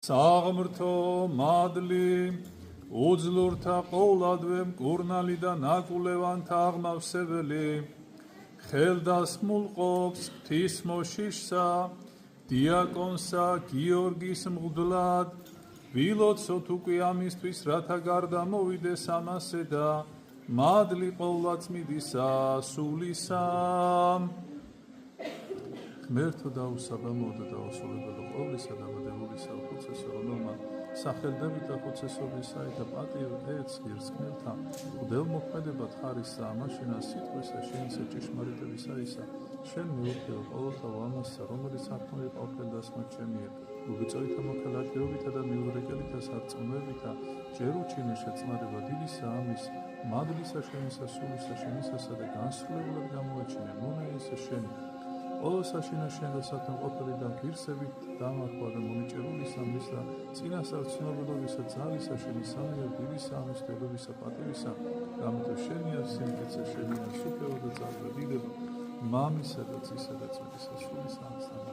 საღმრთო მადლი უძლურთა ყოვლადვე მკურნალი და ნაკულევანთა აღმავსებელი ხელდასმულყოფს ღვთისმოშიშსა დიაკონსა გიორგის მღვდლად ვილოცოთ უკვე ამისთვის რათა გარდა მოვიდეს ამასე და მადლი ყოვლადწმიდისა სულისა ღმერთო დაუსაბამოდო და უსრულებელო ყოვლისა და მდევლისა უხუცესო რომელმა სახელდებით და ხუცესობისა და პატივ ეც ღირსმელთა ღვთელმოქმედებად ხარისსა ამაშინა სიტყვისა შენისა ჭიშმარიტებისა ისა შენ მეუფეო ყოველთა ამასა რომელიც საქმე ყოველდასმა ჩემია უგიწოვითა მოქალაქეობითა და მიურეკებითა სარწმუნოებითა ჯერ უჩინე შეწყნარება დიდისა ამის მადლისა შენისა სულისა შენისასა და განსრულებლად გამოაჩინე მონაისა შენი ყოველსაშინა შენ და სათნოყოფელი და ღირსებით დამარხვა და მონიჭებულისა მის და წინასწარ ცნობილობისა ძალისა შენი სამიერ დიდისა ამის დედობისა პატივისა გამიტომ შენია სიმყეცე შენია სუფეო და ძალა დიდება მამისა და ძისა და წმინდისა სულის ამსთან